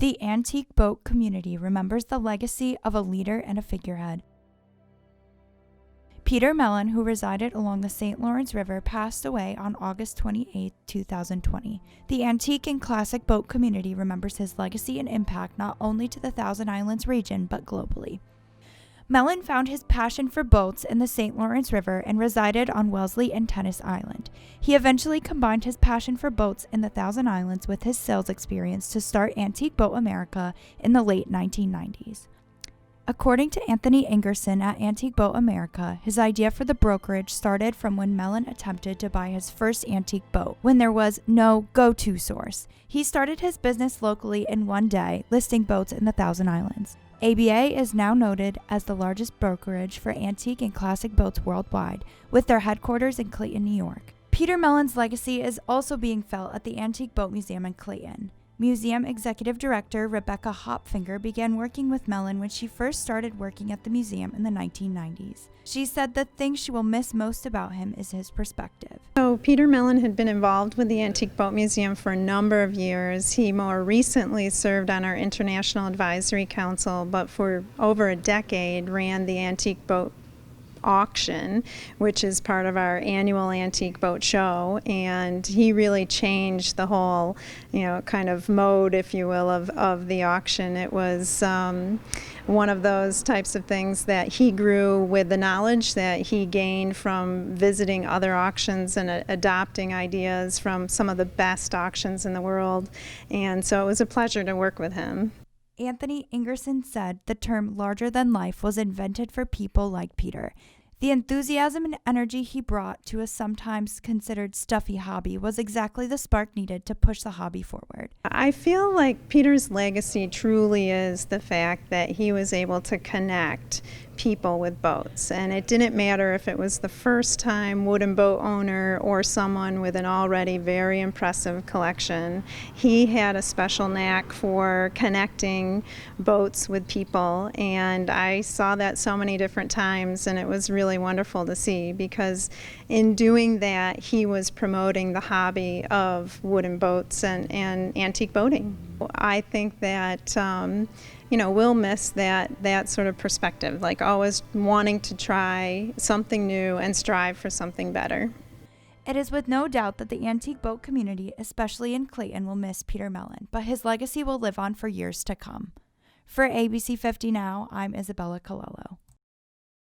The antique boat community remembers the legacy of a leader and a figurehead. Peter Mellon, who resided along the St. Lawrence River, passed away on August 28, 2020. The antique and classic boat community remembers his legacy and impact not only to the Thousand Islands region, but globally. Mellon found his passion for boats in the St. Lawrence River and resided on Wellesley and Tennis Island. He eventually combined his passion for boats in the Thousand Islands with his sales experience to start Antique Boat America in the late 1990s. According to Anthony Ingerson at Antique Boat America, his idea for the brokerage started from when Mellon attempted to buy his first antique boat, when there was no go-to source. He started his business locally in one day, listing boats in the Thousand Islands. ABA is now noted as the largest brokerage for antique and classic boats worldwide, with their headquarters in Clayton, New York. Peter Mellon's legacy is also being felt at the Antique Boat Museum in Clayton. Museum Executive Director Rebecca Hopfinger began working with Mellon when she first started working at the museum in the 1990s. She said the thing she will miss most about him is his perspective. So Peter Mellon had been involved with the Antique Boat Museum for a number of years. He more recently served on our International Advisory Council, but for over a decade ran the Antique Boat auction, which is part of our annual antique boat show, and he really changed the whole, kind of mode, if you will, of the auction. It was one of those types of things that he grew with the knowledge that he gained from visiting other auctions and adopting ideas from some of the best auctions in the world, and so it was a pleasure to work with him. Anthony Ingerson said the term larger than life was invented for people like Peter. The enthusiasm and energy he brought to a sometimes considered stuffy hobby was exactly the spark needed to push the hobby forward. I feel like Peter's legacy truly is the fact that he was able to connect people with boats, and it didn't matter if it was the first time wooden boat owner or someone with an already very impressive collection. He had a special knack for connecting boats with people, and I saw that so many different times, and it was really wonderful to see, because in doing that he was promoting the hobby of wooden boats and antique boating. I think that we'll miss that sort of perspective, like always wanting to try something new and strive for something better. It is with no doubt that the antique boat community, especially in Clayton, will miss Peter Mellon, but his legacy will live on for years to come. For ABC 50 Now, I'm Isabella Colello.